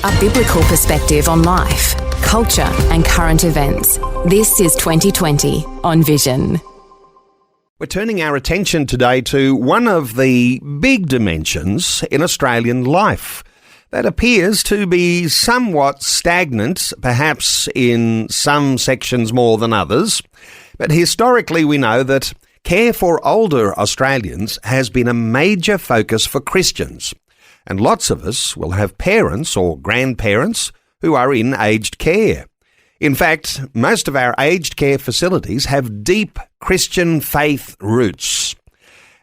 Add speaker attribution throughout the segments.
Speaker 1: A biblical perspective on life, culture and current events. This is 2020 on Vision.
Speaker 2: We're turning our attention today to one of the big dimensions in Australian life that appears to be somewhat stagnant, perhaps in some sections more than others. But historically we know that care for older Australians has been a major focus for Christians. And lots of us will have parents or grandparents who are in aged care. In fact, most of our aged care facilities have deep Christian faith roots.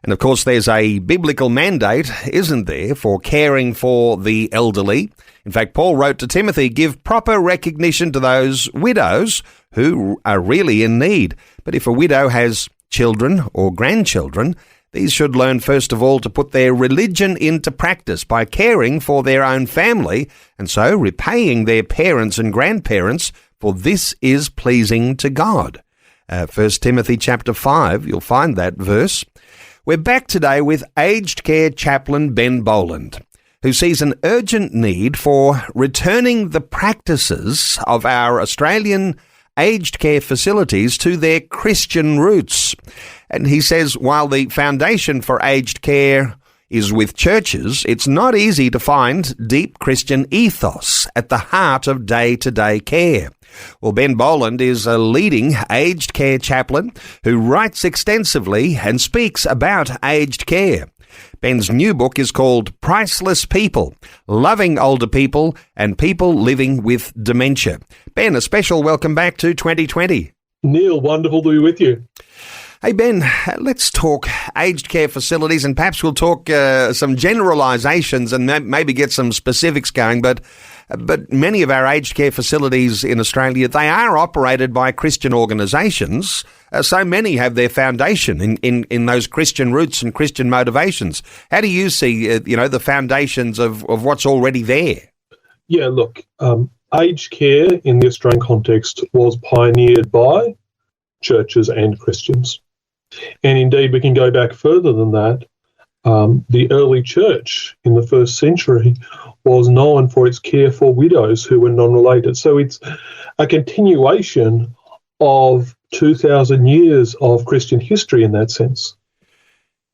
Speaker 2: And of course, there's a biblical mandate, isn't there, for caring for the elderly. In fact, Paul wrote to Timothy, give proper recognition to those widows who are really in need. But if a widow has children or grandchildren, these should learn first of all to put their religion into practice by caring for their own family and so repaying their parents and grandparents, for this is pleasing to God. 1 Timothy chapter 5, you'll find that verse. We're back today with aged care chaplain Ben Boland, who sees an urgent need for returning the practices of our Australian aged care facilities to their Christian roots. And he says while the foundation for aged care is with churches, it's not easy to find deep Christian ethos at the heart of day-to-day care. Well, Ben Boland is a leading aged care chaplain who writes extensively and speaks about aged care. Ben's new book is called Priceless People, Loving Older People and People Living with Dementia. Ben, a special welcome back to 2020.
Speaker 3: Neil, wonderful to be with you.
Speaker 2: Hey Ben, let's talk aged care facilities and perhaps we'll talk some generalisations and maybe get some specifics going, but many of our aged care facilities in Australia, they are operated by Christian organisations. So many have their foundation in those Christian roots and Christian motivations. How do you see, the foundations of what's already there?
Speaker 3: Yeah, look, aged care in the Australian context was pioneered by churches and Christians. And indeed, we can go back further than that. The early church in the first century was known for its care for widows who were non-related. So it's a continuation of 2,000 years of Christian history in that sense.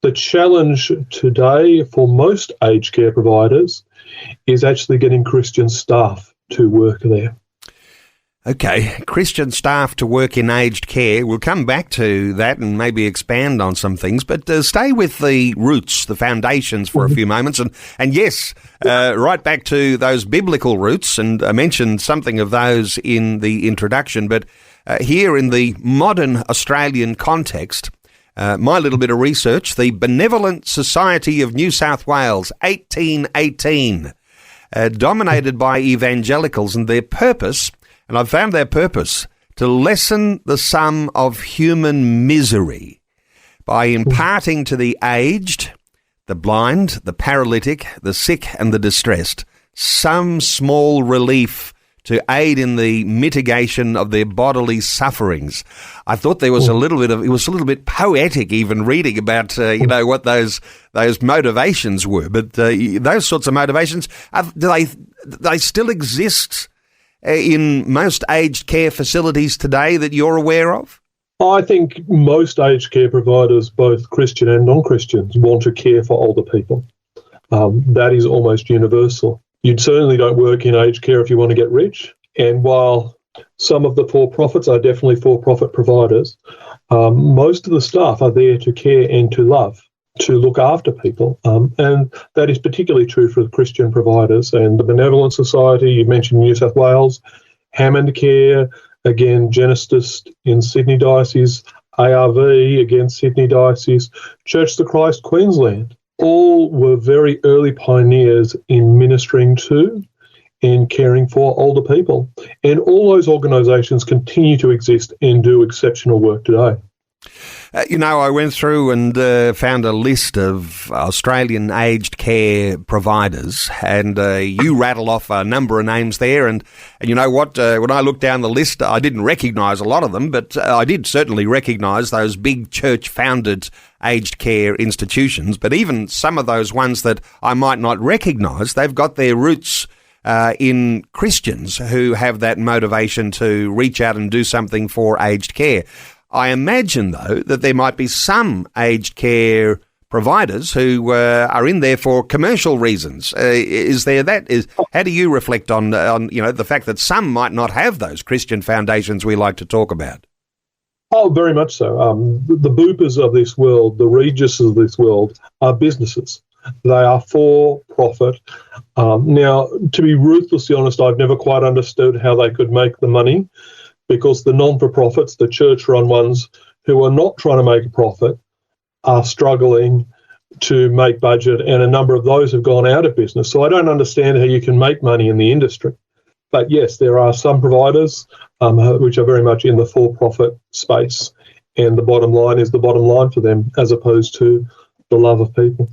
Speaker 3: The challenge today for most aged care providers is actually getting Christian staff to work there.
Speaker 2: Okay, Christian staff to work in aged care. We'll come back to that and maybe expand on some things, but stay with the roots, the foundations for a few moments. And yes, right back to those biblical roots, and I mentioned something of those in the introduction, but here in the modern Australian context, my little bit of research, the Benevolent Society of New South Wales, 1818, dominated by evangelicals, and their purpose, and I've found their purpose, to lessen the sum of human misery by imparting to the aged, the blind, the paralytic, the sick and the distressed some small relief to aid in the mitigation of their bodily sufferings. I thought there was it was a little bit poetic even reading about, what those motivations were. But those sorts of motivations, do they still exist in most aged care facilities today that you're aware of?
Speaker 3: I think most aged care providers, both Christian and non-Christians, want to care for older people. That is almost universal. You certainly don't work in aged care if you want to get rich. And while some of the for-profits are definitely for-profit providers, most of the staff are there to care and to love, to look after people. And that is particularly true for the Christian providers. And the Benevolent Society, you mentioned New South Wales, Hammond Care, again, Genesis in Sydney Diocese, ARV, again, Sydney Diocese, Church of the Christ, Queensland, all were very early pioneers in ministering to and caring for older people. And all those organisations continue to exist and do exceptional work today.
Speaker 2: I went through and found a list of Australian aged care providers, and you rattle off a number of names there. And you know what? When I looked down the list, I didn't recognise a lot of them, but I did certainly recognise those big church-founded aged care institutions. But even some of those ones that I might not recognise, they've got their roots in Christians who have that motivation to reach out and do something for aged care. I imagine, though, that there might be some aged care providers who are in there for commercial reasons. Is there that? How do you reflect on the fact that some might not have those Christian foundations we like to talk about?
Speaker 3: Oh, very much so. The Boopers of this world, the Regises of this world, are businesses. They are for profit. Now, to be ruthlessly honest, I've never quite understood how they could make the money, because the non-for-profits, the church-run ones who are not trying to make a profit, are struggling to make budget, and a number of those have gone out of business. So I don't understand how you can make money in the industry. But yes, there are some providers which are very much in the for-profit space, and the bottom line is the bottom line for them, as opposed to the love of people.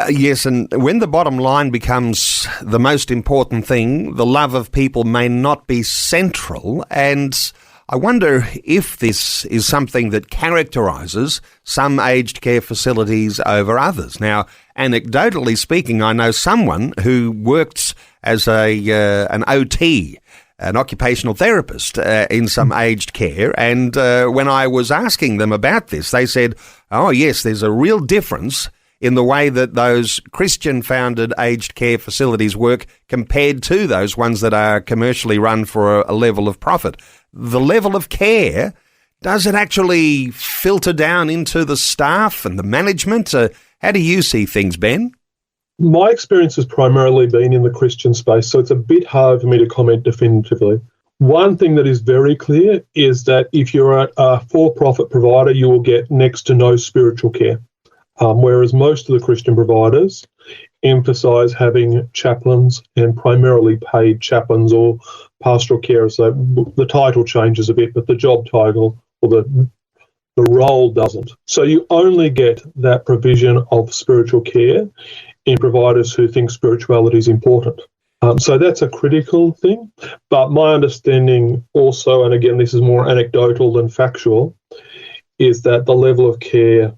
Speaker 2: Yes, and when the bottom line becomes the most important thing, the love of people may not be central, and I wonder if this is something that characterises some aged care facilities over others. Now, anecdotally speaking, I know someone who worked as an OT, an occupational therapist in some aged care, and when I was asking them about this, they said, oh yes, there's a real difference in the way that those Christian-founded aged care facilities work compared to those ones that are commercially run for a level of profit. The level of care, does it actually filter down into the staff and the management? How do you see things, Ben?
Speaker 3: My experience has primarily been in the Christian space, so it's a bit hard for me to comment definitively. One thing that is very clear is that if you're a for-profit provider, you will get next to no spiritual care, whereas most of the Christian providers emphasise having chaplains, and primarily paid chaplains or pastoral carers. So the title changes a bit, but the job title or the role doesn't. So you only get that provision of spiritual care in providers who think spirituality is important. So that's a critical thing. But my understanding also, and again, this is more anecdotal than factual, is that the level of care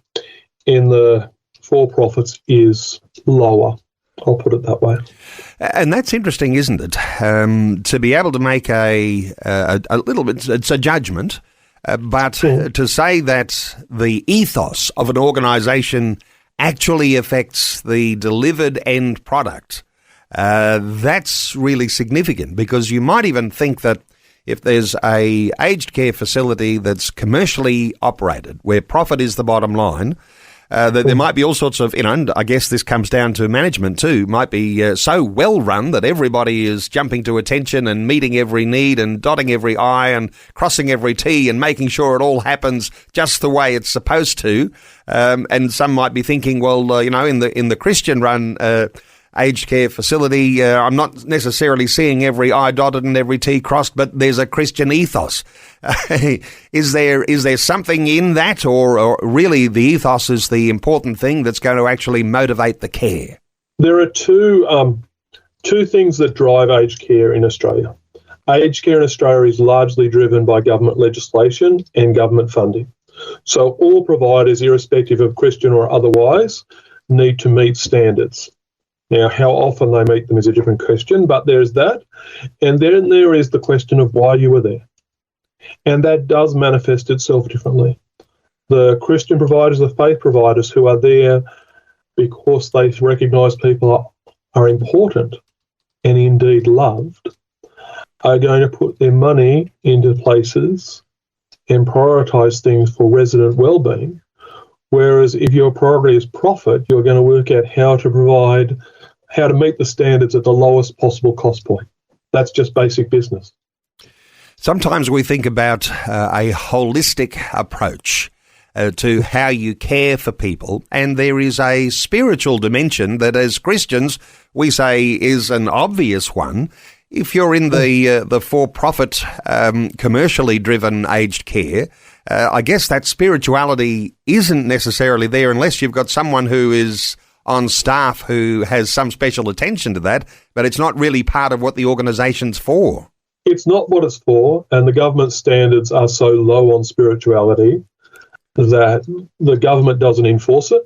Speaker 3: in the for-profits is lower. I'll put it that way.
Speaker 2: And that's interesting, isn't it? To be able to make a little bit, it's a judgment, but to say that the ethos of an organisation actually affects the delivered end product, that's really significant, because you might even think that if there's a aged care facility that's commercially operated, where profit is the bottom line, that there might be all sorts of, and I guess this comes down to management too, might be so well run that everybody is jumping to attention and meeting every need and dotting every I and crossing every T and making sure it all happens just the way it's supposed to. And some might be thinking, well, in the Christian run aged care facility, I'm not necessarily seeing every I dotted and every T crossed, but there's a Christian ethos. Is there something in that, or really the ethos is the important thing that's going to actually motivate the care?
Speaker 3: There are two things that drive aged care in Australia. Aged care in Australia is largely driven by government legislation and government funding. So all providers, irrespective of Christian or otherwise, need to meet standards. Now, how often they meet them is a different question, but there's that. And then there is the question of why you were there. And that does manifest itself differently. The Christian providers, the faith providers who are there because they recognise people are important and indeed loved, are going to put their money into places and prioritise things for resident well-being. Whereas if your priority is profit, you're going to work out how to meet the standards at the lowest possible cost point. That's just basic business.
Speaker 2: Sometimes we think about a holistic approach to how you care for people, and there is a spiritual dimension that as Christians we say is an obvious one. If you're in the for-profit, commercially driven aged care, I guess that spirituality isn't necessarily there unless you've got someone who is on staff who has some special attention to that, but it's not really part of what the organisation's for.
Speaker 3: It's not what it's for, and the government standards are so low on spirituality that the government doesn't enforce it.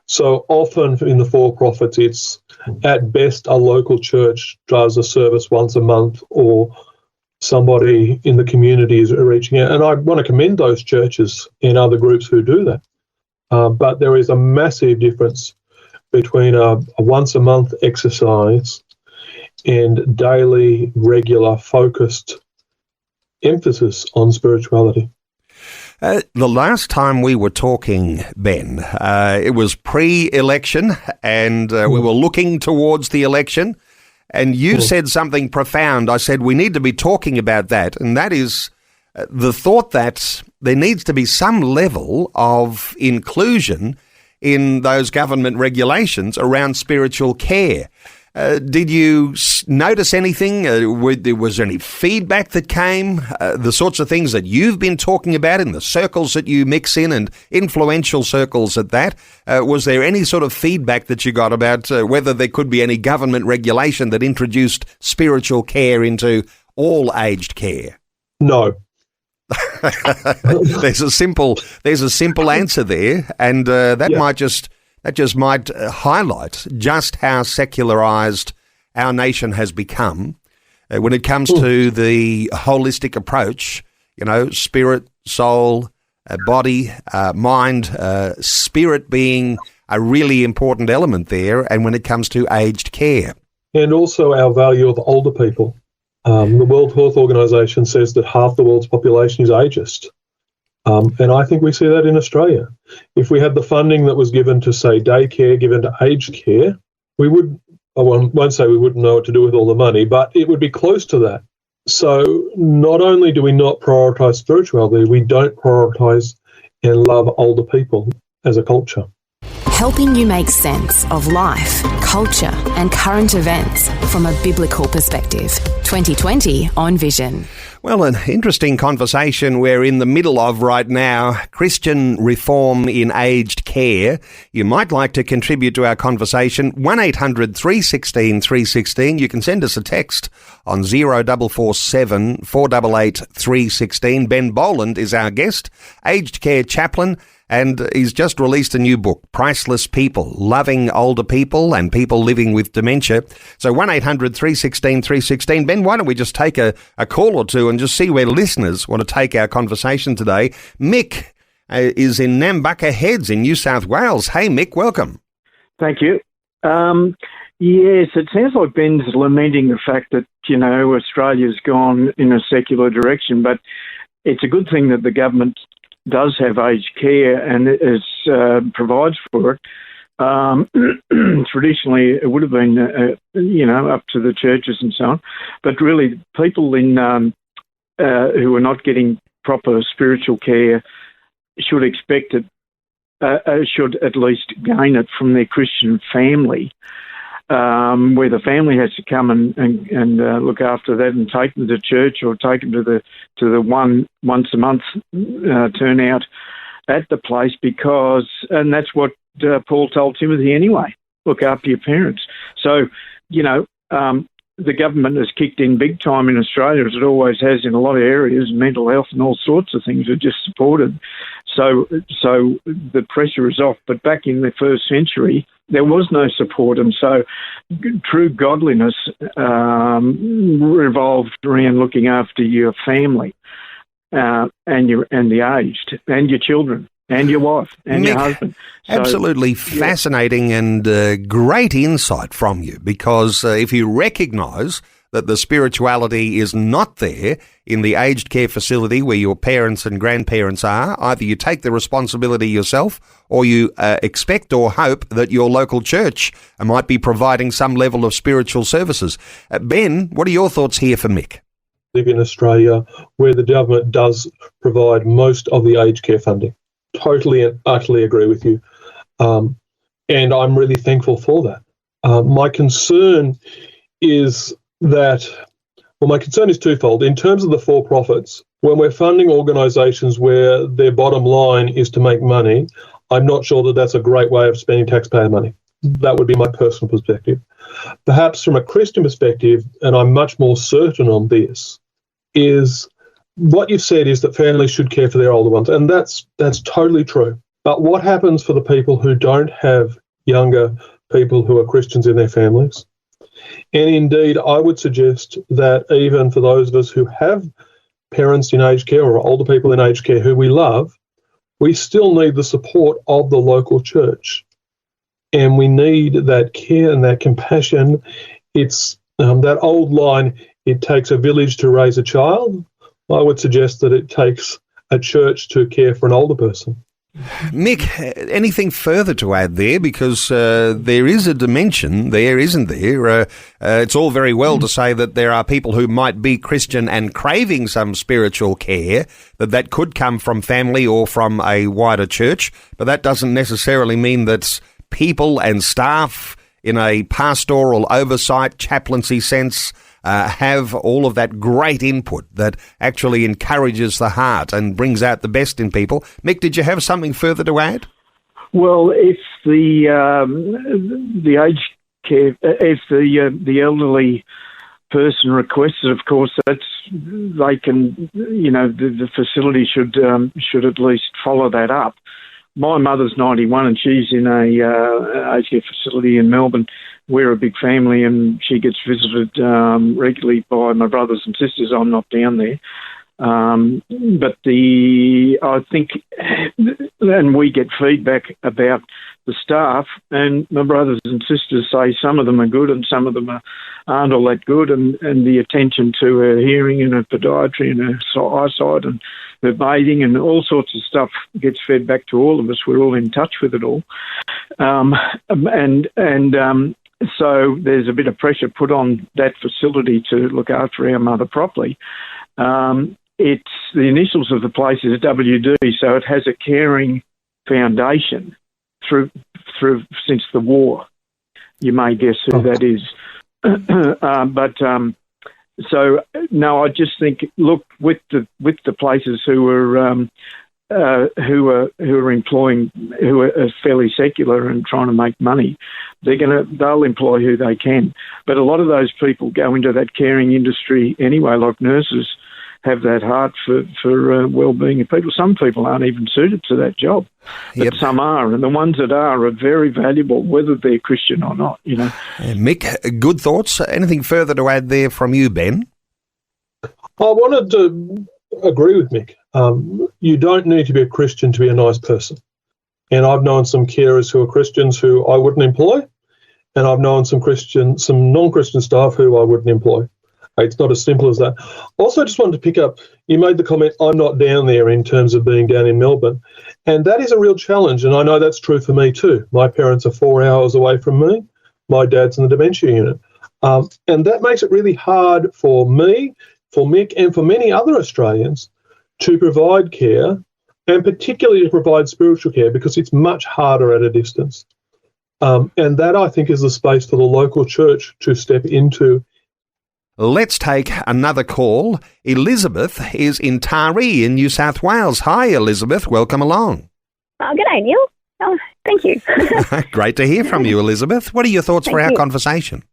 Speaker 3: So often in the for-profits, it's at best a local church does a service once a month, or somebody in the community is reaching out. And I want to commend those churches and other groups who do that. But there is a massive difference between a once-a-month exercise and daily, regular, focused emphasis on spirituality.
Speaker 2: The last time we were talking, Ben, it was pre-election, and we were looking towards the election, and you said something profound. I said we need to be talking about that, and that is the thought that there needs to be some level of inclusion in those government regulations around spiritual care. Did you notice anything? Was there any feedback that came? The sorts of things that you've been talking about in the circles that you mix in, and influential circles at that. Was there any sort of feedback that you got about whether there could be any government regulation that introduced spiritual care into all aged care?
Speaker 3: No.
Speaker 2: There's a simple answer there, and that might highlight just how secularized our nation has become when it comes to the holistic approach. You know, spirit, soul, body, mind, spirit being a really important element there, and when it comes to aged care. And
Speaker 3: also our value of older people. The World Health Organization says that half the world's population is ageist. And I think we see that in Australia. If we had the funding that was given to, say, daycare, given to aged care, we would, I won't say we wouldn't know what to do with all the money, but it would be close to that. So not only do we not prioritise spirituality, we don't prioritise and love older people as a culture.
Speaker 1: Helping you make sense of life, culture and current events from a biblical perspective. 2020 on Vision.
Speaker 2: Well, an interesting conversation we're in the middle of right now, Christian reform in aged care. You might like to contribute to our conversation, 1800 316 316. You can send us a text on 0447 488 316. Ben Boland is our guest, aged care chaplain, and he's just released a new book, Priceless People, Loving Older People and People Living with Dementia. So 1800 316 316. Ben, why don't we just take a call or two and just see where listeners want to take our conversation today. Mick is in Nambucca Heads in New South Wales. Hey, Mick, welcome.
Speaker 4: Thank you. Yes, it sounds like Ben's lamenting the fact that, you know, Australia's gone in a secular direction, but it's a good thing that the government does have aged care and provides for it. Traditionally, it would have been, up to the churches and so on. But really, people in who are not getting proper spiritual care should expect it, should at least gain it from their Christian family, where the family has to come and look after that and take them to church or take them to the once a month turnout at the place, and that's what Paul told Timothy anyway. Look after your parents. So, the government has kicked in big time in Australia, as it always has in a lot of areas. Mental health and all sorts of things are just supported. So the pressure is off. But back in the first century, there was no support, and so true godliness revolved around looking after your family and the aged and your children and your wife and
Speaker 2: Mick,
Speaker 4: your husband. So,
Speaker 2: absolutely fascinating and great insight from you, because if you recognise that the spirituality is not there in the aged care facility where your parents and grandparents are, either you take the responsibility yourself or you expect or hope that your local church might be providing some level of spiritual services. Ben, what are your thoughts here for Mick?
Speaker 3: Live in Australia where the government does provide most of the aged care funding. Totally and utterly agree with you. And I'm really thankful for that. My concern is twofold. In terms of the for-profits, when we're funding organisations where their bottom line is to make money, I'm not sure that that's a great way of spending taxpayer money. That would be my personal perspective. Perhaps from a Christian perspective, and I'm much more certain on this, is what you've said is that families should care for their older ones, and that's totally true. But what happens for the people who don't have younger people who are Christians in their families? And indeed, I would suggest that even for those of us who have parents in aged care or older people in aged care who we love, we still need the support of the local church. And we need that care and that compassion. It's that old line, it takes a village to raise a child. I would suggest that it takes a church to care for an older person.
Speaker 2: Mick, anything further to add there? Because there is a dimension there, isn't there? It's all very well to say that there are people who might be Christian and craving some spiritual care, that could come from family or from a wider church, but that doesn't necessarily mean that people and staff in a pastoral oversight, chaplaincy sense, have all of that great input that actually encourages the heart and brings out the best in people. Mick, did you have something further to add?
Speaker 4: Well, if the aged care, if the elderly person requests it, of course, they can, the facility should at least follow that up. My mother's 91 and she's in a aged care facility in Melbourne. We're a big family and she gets visited regularly by my brothers and sisters. I'm not down there. But I think, and we get feedback about the staff, and my brothers and sisters say some of them are good and some of them aren't all that good, and the attention to her hearing and her podiatry and her eyesight and her bathing and all sorts of stuff gets fed back to all of us. We're all in touch with it all. So there's a bit of pressure put on that facility to look after our mother properly. It's the initials of the place is WD, so it has a caring foundation through since the war. You may guess who that is. So no, I just think, look, with the places who are employing, who are fairly secular and trying to make money, they'll employ who they can. But a lot of those people go into that caring industry anyway, like nurses have that heart for well-being of people. Some people aren't even suited to that job, but some are, and the ones that are very valuable, whether they're Christian or not.
Speaker 2: Mick, good thoughts. Anything further to add there from you, Ben?
Speaker 3: I wanted to agree with Mick. You don't need to be a Christian to be a nice person. And I've known some carers who are Christians who I wouldn't employ, and I've known some non-Christian staff who I wouldn't employ. It's not as simple as that. Also, I just wanted to pick up, you made the comment, I'm not down there in terms of being down in Melbourne. And that is a real challenge, and I know that's true for me too. My parents are 4 hours away from me. My dad's in the dementia unit. And that makes it really hard for me, for Mick, and for many other Australians to provide care, and particularly to provide spiritual care, because it's much harder at a distance. And that, I think, is the space for the local church to step into.
Speaker 2: Let's take another call. Elizabeth is in Taree in New South Wales. Hi, Elizabeth. Welcome along.
Speaker 5: G'day, Neil. Oh, thank you.
Speaker 2: Great to hear from you, Elizabeth. What are your thoughts for our conversation?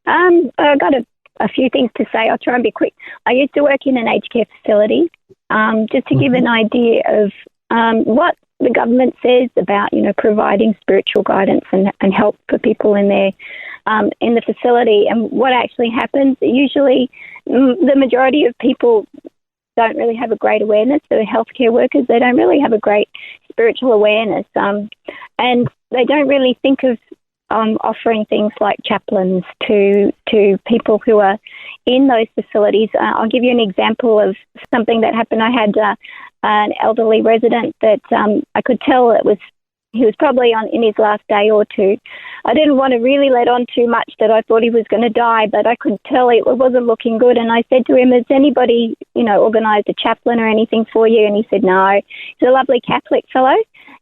Speaker 5: I've got a few things to say. I'll try and be quick. I used to work in an aged care facility, just to give an idea of what the government says about, providing spiritual guidance and help for people in their in the facility, and what actually happens. Usually, the majority of people don't really have a great awareness. So the healthcare workers, they don't really have a great spiritual awareness, and they don't really think of offering things like chaplains to people who are in those facilities. I'll give you an example of something that happened. I had an elderly resident that I could tell he was probably in his last day or two. I didn't want to really let on too much that I thought he was going to die, but I could tell it wasn't looking good. And I said to him, has anybody, organised a chaplain or anything for you? And he said, no. He's a lovely Catholic fellow.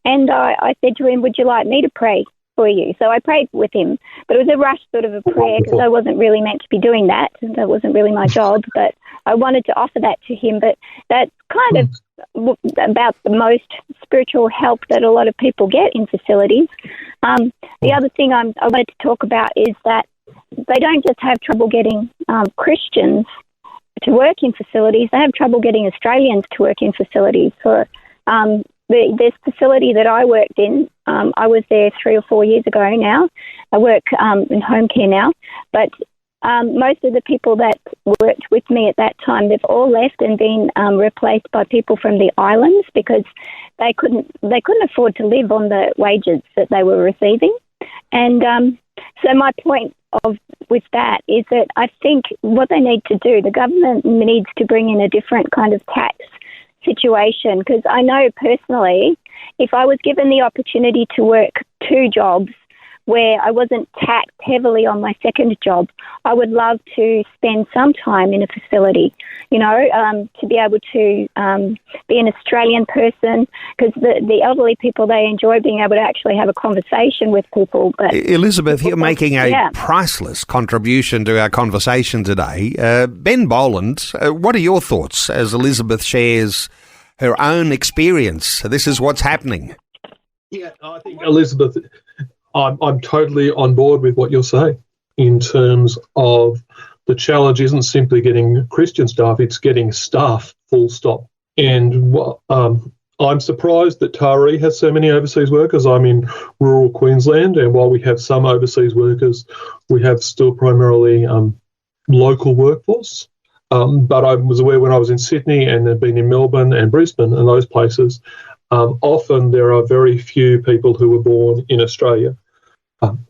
Speaker 5: And I said to him, would you like me to pray for you? So I prayed with him, but it was a rushed sort of a prayer because I wasn't really meant to be doing that. That wasn't really my job, but I wanted to offer that to him. But that's kind of about the most spiritual help that a lot of people get in facilities. The other thing I wanted to talk about is that they don't just have trouble getting Christians to work in facilities, they have trouble getting Australians to work in facilities for this facility that I worked in, I was there 3 or 4 years ago now. I work in home care now, but most of the people that worked with me at that time, they've all left and been replaced by people from the islands because they couldn't afford to live on the wages that they were receiving. And so my point with that is that I think what they need to do, the government needs to bring in a different kind of tax situation, because I know personally, if I was given the opportunity to work 2 jobs where I wasn't taxed heavily on my second job, I would love to spend some time in a facility, to be able to be an Australian person, because the elderly people, they enjoy being able to actually have a conversation with people. But
Speaker 2: Elizabeth, you're making a priceless contribution to our conversation today. Ben Boland, what are your thoughts as Elizabeth shares her own experience? This is what's happening.
Speaker 3: Yeah, I think, Elizabeth, I'm totally on board with what you're saying in terms of the challenge isn't simply getting Christian staff, it's getting staff, full stop. And I'm surprised that Taree has so many overseas workers. I'm in rural Queensland, and while we have some overseas workers, we have still primarily local workforce. But I was aware when I was in Sydney and had been in Melbourne and Brisbane and those places, often there are very few people who were born in Australia.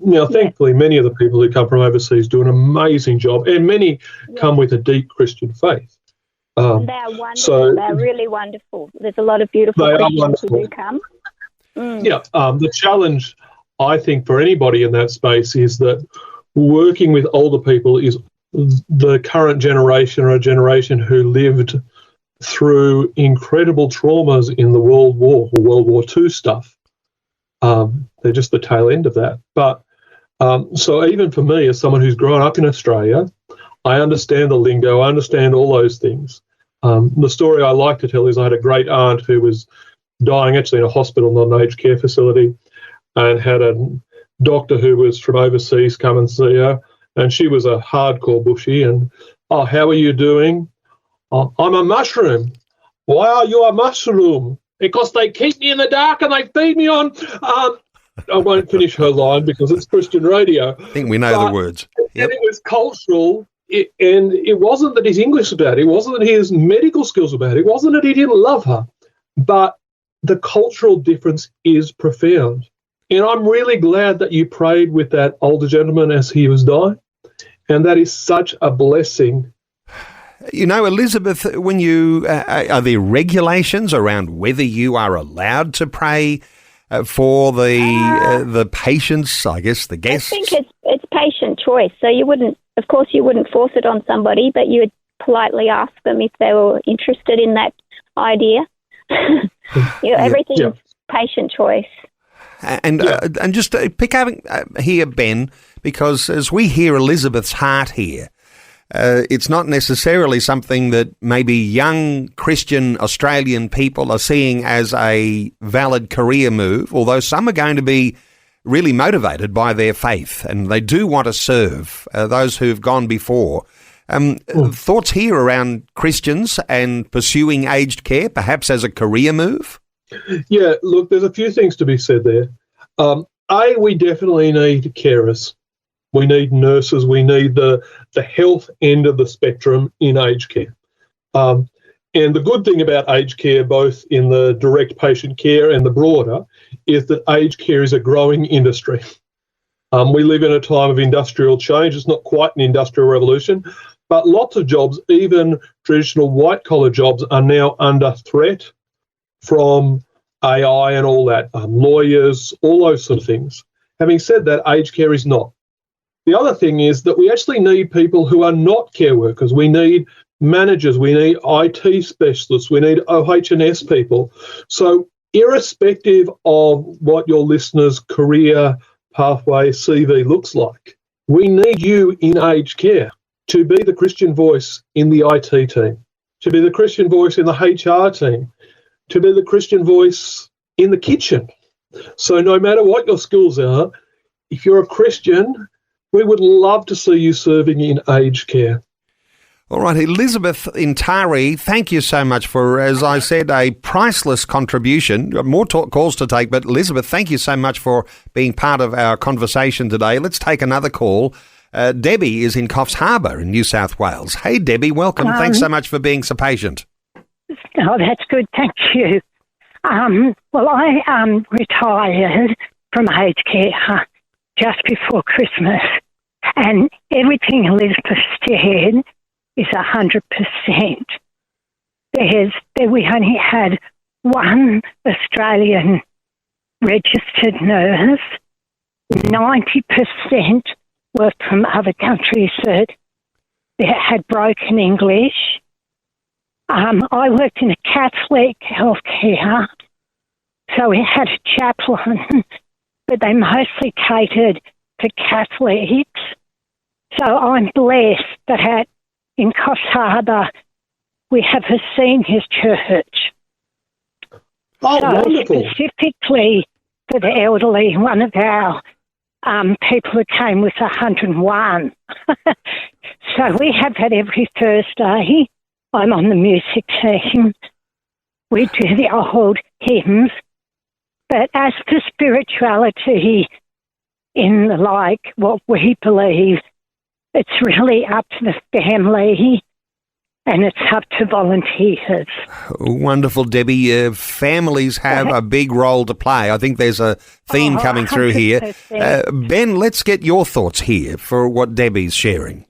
Speaker 3: Now, thankfully, many of the people who come from overseas do an amazing job, and many come with a deep Christian faith.
Speaker 5: They are wonderful. So, they're really wonderful. There's a lot of beautiful Christians who do come.
Speaker 3: Yeah, the challenge, I think, for anybody in that space is that working with older people is the current generation, or a generation who lived through incredible traumas in the World War or World War II stuff. They're just the tail end of that. But so even for me, as someone who's grown up in Australia, I understand the lingo, I understand all those things. The story I like to tell is I had a great aunt who was dying actually in a hospital, not an aged care facility, and had a doctor who was from overseas come and see her, and she was a hardcore bushie, and, "Oh, how are you doing?" "Oh, I'm a mushroom." "Why are you a mushroom?" "Because they keep me in the dark and they feed me on..." I won't finish her line because it's Christian radio.
Speaker 2: I think we know the words.
Speaker 3: Yep. And it was cultural, and it wasn't that his English was bad. It wasn't that his medical skills were bad. It wasn't that he didn't love her. But the cultural difference is profound. And I'm really glad that you prayed with that older gentleman as he was dying. And that is such a blessing.
Speaker 2: Elizabeth, when you are there regulations around whether you are allowed to pray for the patients, I guess, the guests?
Speaker 5: I think it's patient choice. So you wouldn't force it on somebody, but you would politely ask them if they were interested in that idea. Everything is patient choice.
Speaker 2: And just pick up here, Ben, because as we hear Elizabeth's heart here, it's not necessarily something that maybe young Christian Australian people are seeing as a valid career move, although some are going to be really motivated by their faith and they do want to serve those who've gone before. Thoughts here around Christians and pursuing aged care, perhaps as a career move?
Speaker 3: Yeah, look, there's a few things to be said there. We definitely need carers. We need nurses. We need the health end of the spectrum in aged care. And the good thing about aged care, both in the direct patient care and the broader, is that aged care is a growing industry. We live in a time of industrial change. It's not quite an industrial revolution, but lots of jobs, even traditional white-collar jobs, are now under threat from AI and all that, lawyers, all those sort of things. Having said that, aged care is not. The other thing is that we actually need people who are not care workers. We need managers, we need IT specialists, we need OH&S people. So irrespective of what your listener's career pathway CV looks like, we need you in aged care to be the Christian voice in the IT team, to be the Christian voice in the HR team, to be the Christian voice in the kitchen. So no matter what your skills are, if you're a Christian, we would love to see you serving in aged care.
Speaker 2: All right, Elizabeth in Taree, thank you so much for, as I said, a priceless contribution. More calls to take, but Elizabeth, thank you so much for being part of our conversation today. Let's take another call. Debbie is in Coffs Harbour in New South Wales. Hey, Debbie, welcome. Thanks so much for being so patient.
Speaker 6: Oh, that's good. Thank you. Well, I retired from aged care just before Christmas, and everything Elizabeth said is 100%. We only had one Australian registered nurse. 90% were from other countries that had broken English. I worked in a Catholic healthcare, so we had a chaplain, but they mostly catered to Catholics. So I'm blessed that in Coffs Harbour we have a seniors church.
Speaker 3: Oh,
Speaker 6: so
Speaker 3: wonderful.
Speaker 6: Specifically for the elderly, one of our people who came was 101. So we have that every Thursday. I'm on the music team. We do the old hymns. But as for spirituality in what we believe, it's really up to the family and it's up to volunteers.
Speaker 2: Wonderful, Debbie. Families have a big role to play. I think there's a theme coming through here. Ben, let's get your thoughts here for what Debbie's sharing.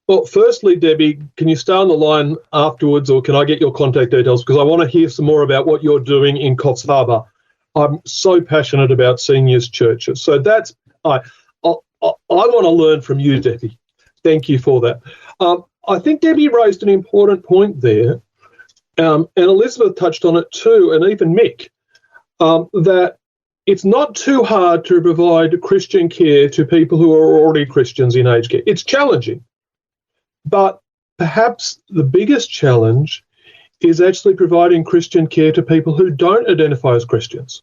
Speaker 3: Well, firstly, Debbie, can you stay on the line afterwards, or can I get your contact details? Because I want to hear some more about what you're doing in Coffs Harbour. I'm so passionate about seniors churches. So that's I want to learn from you, Debbie. Thank you for that. I think Debbie raised an important point there, and Elizabeth touched on it too, and even Mick, that it's not too hard to provide Christian care to people who are already Christians in aged care. It's challenging. But perhaps the biggest challenge is actually providing Christian care to people who don't identify as Christians,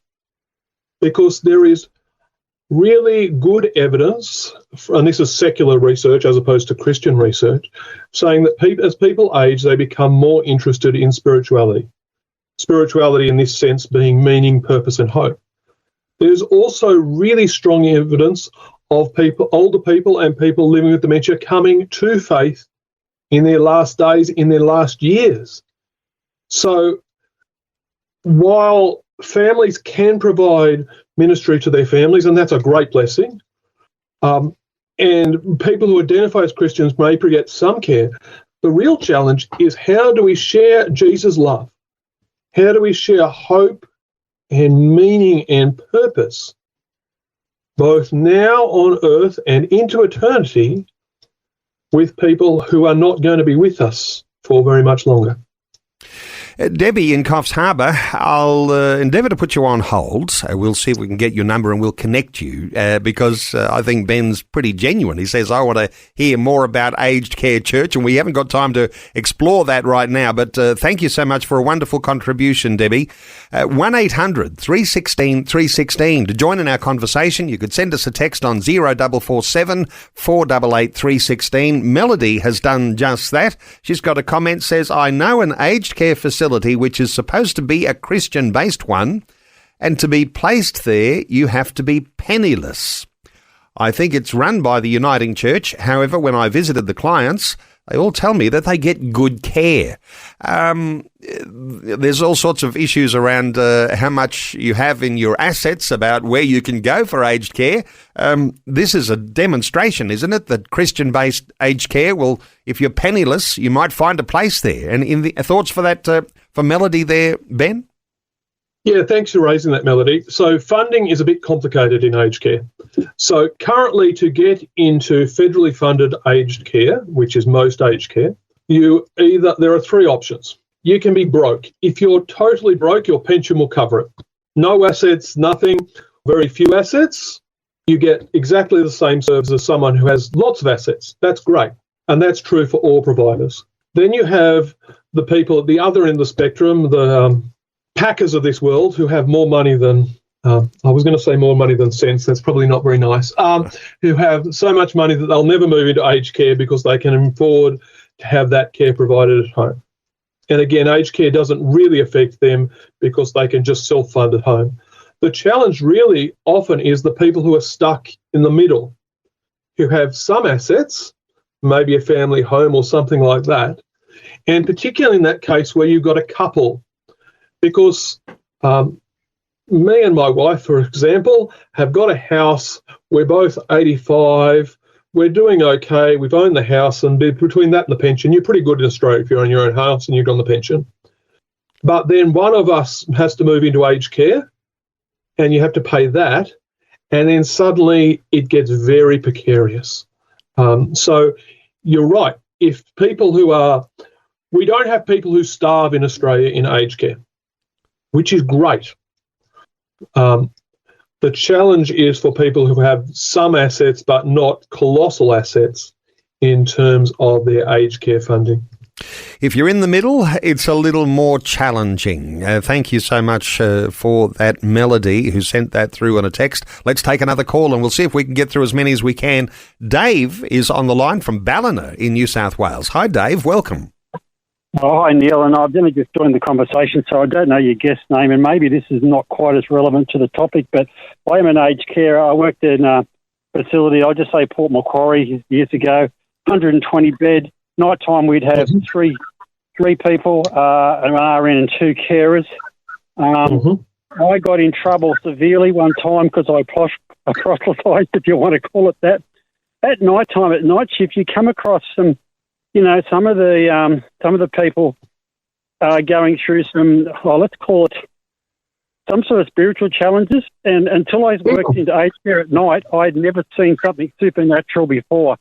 Speaker 3: because there is really good evidence, and this is secular research as opposed to Christian research, saying that as people age, they become more interested in spirituality. Spirituality in this sense being meaning, purpose, and hope. There's also really strong evidence of older people and people living with dementia coming to faith in their last days, in their last years. So while families can provide ministry to their families, and that's a great blessing, and people who identify as Christians may get some care, the real challenge is how do we share Jesus' love? How do we share hope and meaning and purpose, both now on earth and into eternity, with people who are not going to be with us for very much longer?
Speaker 2: Debbie in Coffs Harbour, I'll endeavour to put you on hold. We'll see if we can get your number and we'll connect you because I think Ben's pretty genuine. He says, I want to hear more about Aged Care Church, and we haven't got time to explore that right now. But thank you so much for a wonderful contribution, Debbie. 1-800-316-316. To join in our conversation, you could send us a text on 0447 488 316. Melody has done just that. She's got a comment, says, I know an aged care facility which is supposed to be a Christian-based one, and to be placed there, you have to be penniless. I think it's run by the Uniting Church. However, when I visited the clients, they all tell me that they get good care. There's all sorts of issues around how much you have in your assets, about where you can go for aged care. This is a demonstration, isn't it, that Christian-based aged care, well, if you're penniless, you might find a place there. And in the thoughts for that, for Melody there, Ben?
Speaker 3: Yeah, thanks for raising that, Melody. So funding is a bit complicated in aged care. So currently, to get into federally funded aged care, which is most aged care, there are three options. You can be broke. If you're totally broke, your pension will cover it. No assets, nothing, very few assets, you get exactly the same service as someone who has lots of assets. That's great. And that's true for all providers. Then you have the people at the other end of the spectrum, the packers of this world, who have more money than, I was going to say more money than sense, that's probably not very nice, who have so much money that they'll never move into aged care because they can afford to have that care provided at home. And again, aged care doesn't really affect them because they can just self-fund at home. The challenge really often is the people who are stuck in the middle, who have some assets, maybe a family home or something like that, and particularly in that case where you've got a couple, because me and my wife, for example, have got a house. We're both 85. We're doing okay. We've owned the house, and between that and the pension, you're pretty good in Australia if you're on your own house and you're on the pension. But then one of us has to move into aged care, and you have to pay that, and then suddenly it gets very precarious. So you're right. If people we don't have people who starve in Australia in aged care, which is great. The challenge is for people who have some assets but not colossal assets in terms of their aged care funding.
Speaker 2: If you're in the middle, it's a little more challenging. Thank you so much for that, Melody, who sent that through on a text. Let's take another call and we'll see if we can get through as many as we can. Dave is on the line from Ballina in New South Wales. Hi, Dave. Welcome.
Speaker 7: Oh, hi, Neil, and I've only just joined the conversation, so I don't know your guest name, and maybe this is not quite as relevant to the topic, but I am an aged carer. I worked in a facility, I'll just say Port Macquarie years ago, 120 bed. Night time we'd have three people, an RN and two carers. I got in trouble severely one time because I proselytised, if you want to call it that. At night time, at night shift, you come across some of the people going through some, let's call it some sort of spiritual challenges. And until I worked into aged care at night, I'd never seen something supernatural before.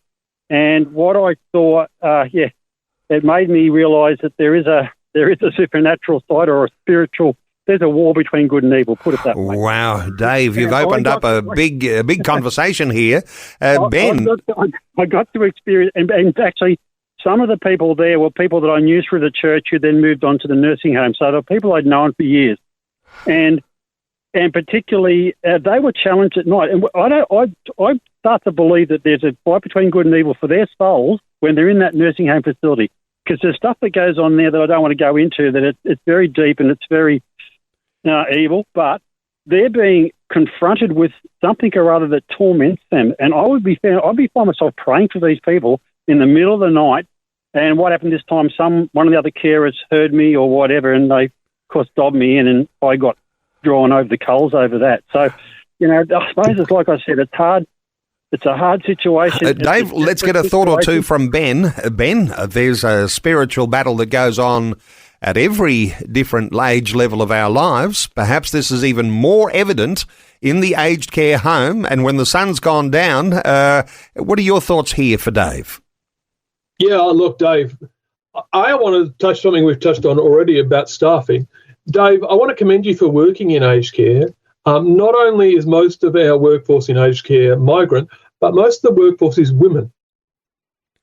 Speaker 7: And what I thought, it made me realise that there is a supernatural side or a spiritual. There's a war between good and evil, put it that way.
Speaker 2: Wow, Dave, you've opened up a big conversation here. Ben.
Speaker 7: I got to experience, and actually some of the people there were people that I knew through the church who then moved on to the nursing home. So they were people I'd known for years. And particularly, they were challenged at night. And I start to believe that there's a fight between good and evil for their souls when they're in that nursing home facility. Because there's stuff that goes on there that I don't want to go into, that it's very deep and it's very evil, but they're being confronted with something or other that torments them. And I'd be find myself praying for these people in the middle of the night. And what happened this time, one of the other carers heard me or whatever, and they, of course, dobbed me in, and I got drawn over the coals over that. So, I suppose it's like I said, it's hard. It's a hard situation.
Speaker 2: Dave, let's get a thought or two from Ben. Ben, there's a spiritual battle that goes on at every different age level of our lives. Perhaps this is even more evident in the aged care home and when the sun's gone down. What are your thoughts here for Dave?
Speaker 3: Yeah, look, Dave, I want to touch something we've touched on already about staffing. Dave, I want to commend you for working in aged care. Not only is most of our workforce in aged care migrant, but most of the workforce is women.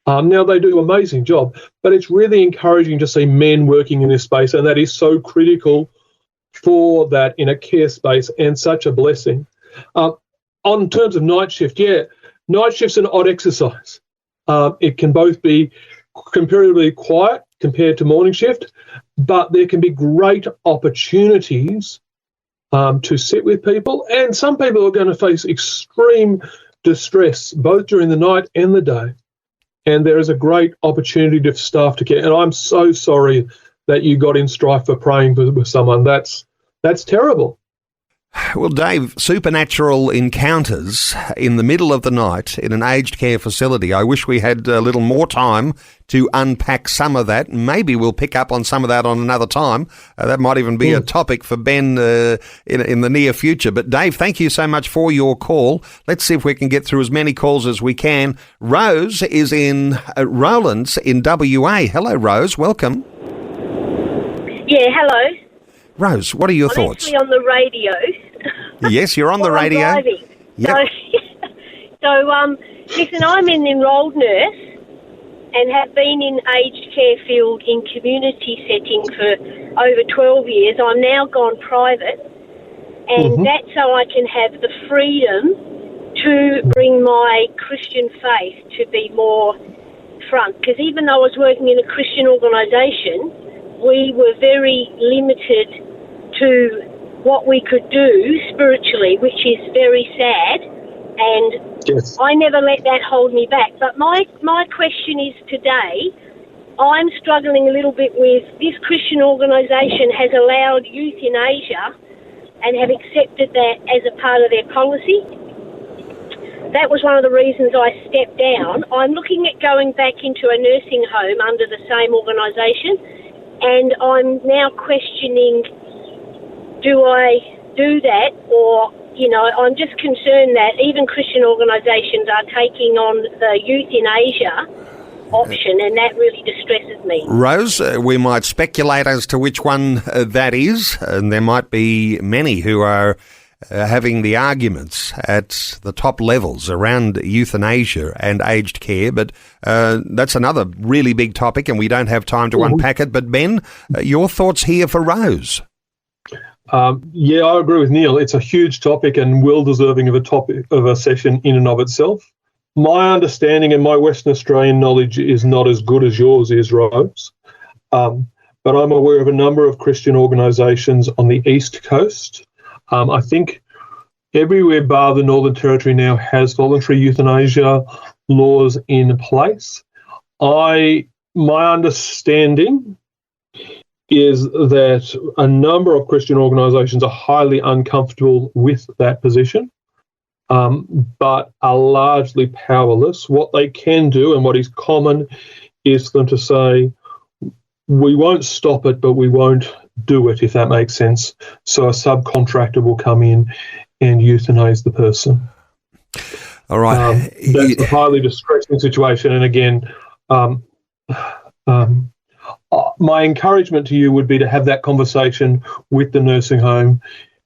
Speaker 3: Now, they do an amazing job, but it's really encouraging to see men working in this space, and that is so critical for that in a care space and such a blessing. On terms of night shift, night shift's an odd exercise. It can both be comparatively quiet compared to morning shift, but there can be great opportunities to sit with people, and some people are going to face extreme distress both during the night and the day. And there is a great opportunity to staff to care. And I'm so sorry that you got in strife for praying with someone. That's terrible.
Speaker 2: Well, Dave, supernatural encounters in the middle of the night in an aged care facility. I wish we had a little more time to unpack some of that. Maybe we'll pick up on some of that on another time. That might even be a topic for Ben in the near future. But Dave, thank you so much for your call. Let's see if we can get through as many calls as we can. Rose is in Rowlands in WA. Hello, Rose. Welcome.
Speaker 8: Yeah, hello.
Speaker 2: Rose, what are your
Speaker 8: I'm
Speaker 2: thoughts?
Speaker 8: actually on the radio.
Speaker 2: Yes, you're on the radio.
Speaker 8: I'm driving.
Speaker 2: Yep.
Speaker 8: Listen, I'm an enrolled nurse and have been in aged care field in community setting for over 12 years. I'm now gone private, and that's so I can have the freedom to bring my Christian faith to be more front, because even though I was working in a Christian organisation, we were very limited to what we could do spiritually, which is very sad, and
Speaker 3: Yes.
Speaker 8: I never let that hold me back. But my question is today, I'm struggling a little bit with this Christian organisation has allowed youth in Asia and have accepted that as a part of their policy. That was one of the reasons I stepped down. I'm looking at going back into a nursing home under the same organisation, and I'm now questioning, do I do that? Or, I'm just concerned that even Christian organisations are taking on the youth in Asia option, and that really distresses me.
Speaker 2: Rose, we might speculate as to which one that is, and there might be many who are having the arguments at the top levels around euthanasia and aged care, but that's another really big topic, and we don't have time to unpack it. But Ben, your thoughts here for Rose?
Speaker 3: Yeah, I agree with Neil. It's a huge topic and well deserving of a session in and of itself. My understanding and my Western Australian knowledge is not as good as yours is, Rose. But I'm aware of a number of Christian organisations on the East Coast. I think everywhere bar the Northern Territory now has voluntary euthanasia laws in place. My understanding is that a number of Christian organisations are highly uncomfortable with that position, but are largely powerless. What they can do, and what is common, is for them to say, we won't stop it, but we won't do it, if that makes sense. So a subcontractor will come in and euthanize the person.
Speaker 2: All right.
Speaker 3: That's a highly distressing situation. And again, my encouragement to you would be to have that conversation with the nursing home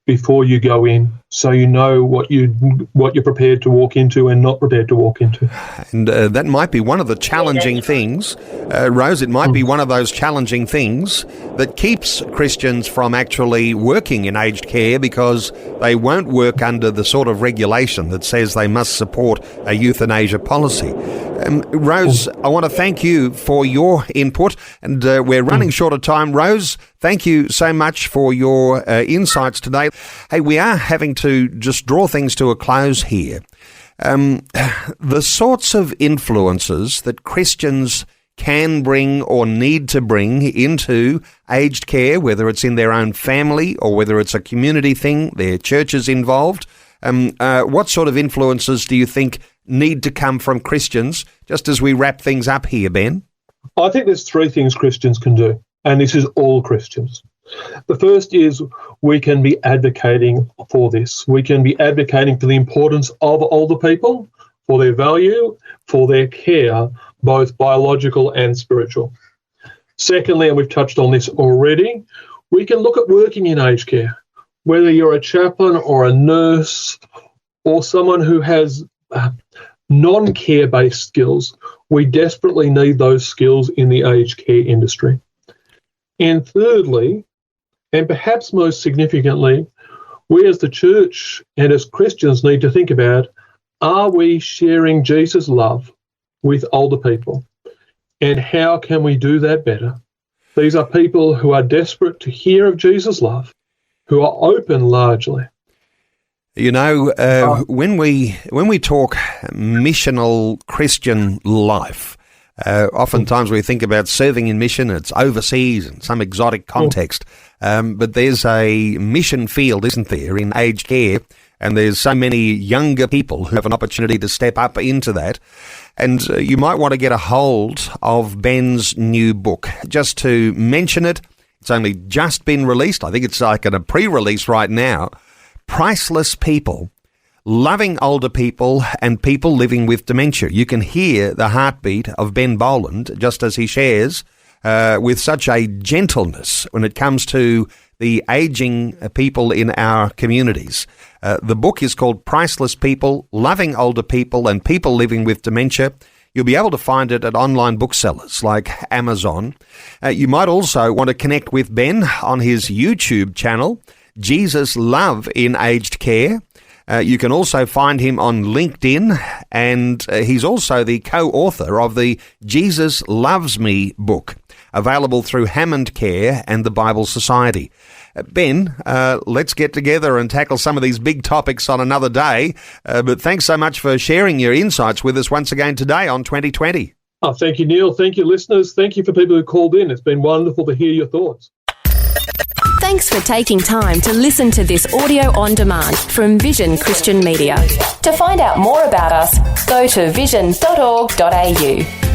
Speaker 3: before you go in, so you know what you're prepared to walk into and not prepared to walk into.
Speaker 2: And that might be one of the challenging things, Rose, it might be one of those challenging things that keeps Christians from actually working in aged care, because they won't work under the sort of regulation that says they must support a euthanasia policy. Rose, I want to thank you for your input, and we're running short of time. Rose, thank you so much for your insights today. Hey, we are having to just draw things to a close here. The sorts of influences that Christians can bring or need to bring into aged care, whether it's in their own family or whether it's a community thing, their churches involved, what sort of influences do you think need to come from Christians, just as we wrap things up here, Ben?
Speaker 3: I think there's three things Christians can do, and this is all Christians. The first is we can be advocating for this. We can be advocating for the importance of older people, for their value, for their care, both biological and spiritual. Secondly, and we've touched on this already, we can look at working in aged care. Whether you're a chaplain or a nurse or someone who has non-care-based skills, we desperately need those skills in the aged care industry. And thirdly, and perhaps most significantly, we as the church and as Christians need to think about, are we sharing Jesus' love with older people? And how can we do that better? These are people who are desperate to hear of Jesus' love, who are open largely.
Speaker 2: You know, when we talk missional Christian life, oftentimes we think about serving in mission, it's overseas in some exotic context, but there's a mission field, isn't there, in aged care, and there's so many younger people who have an opportunity to step up into that. And you might want to get a hold of Ben's new book. Just to mention it, it's only just been released. I think it's like at a pre-release right now. Priceless People, Loving Older People and People Living with Dementia. You can hear the heartbeat of Ben Boland, just as he shares with such a gentleness when it comes to the aging people in our communities. The book is called Priceless People, Loving Older People and People Living with Dementia. You'll be able to find it at online booksellers like Amazon. You might also want to connect with Ben on his YouTube channel, Jesus Love in Aged Care. You can also find him on LinkedIn, and he's also the co-author of the Jesus Loves Me book, available through Hammond Care and the Bible Society. Ben, let's get together and tackle some of these big topics on another day. But thanks so much for sharing your insights with us once again today on 2020.
Speaker 3: Oh, thank you, Neil. Thank you, listeners. Thank you for people who called in. It's been wonderful to hear your thoughts.
Speaker 1: Thanks for taking time to listen to this audio on demand from Vision Christian Media. To find out more about us, go to vision.org.au.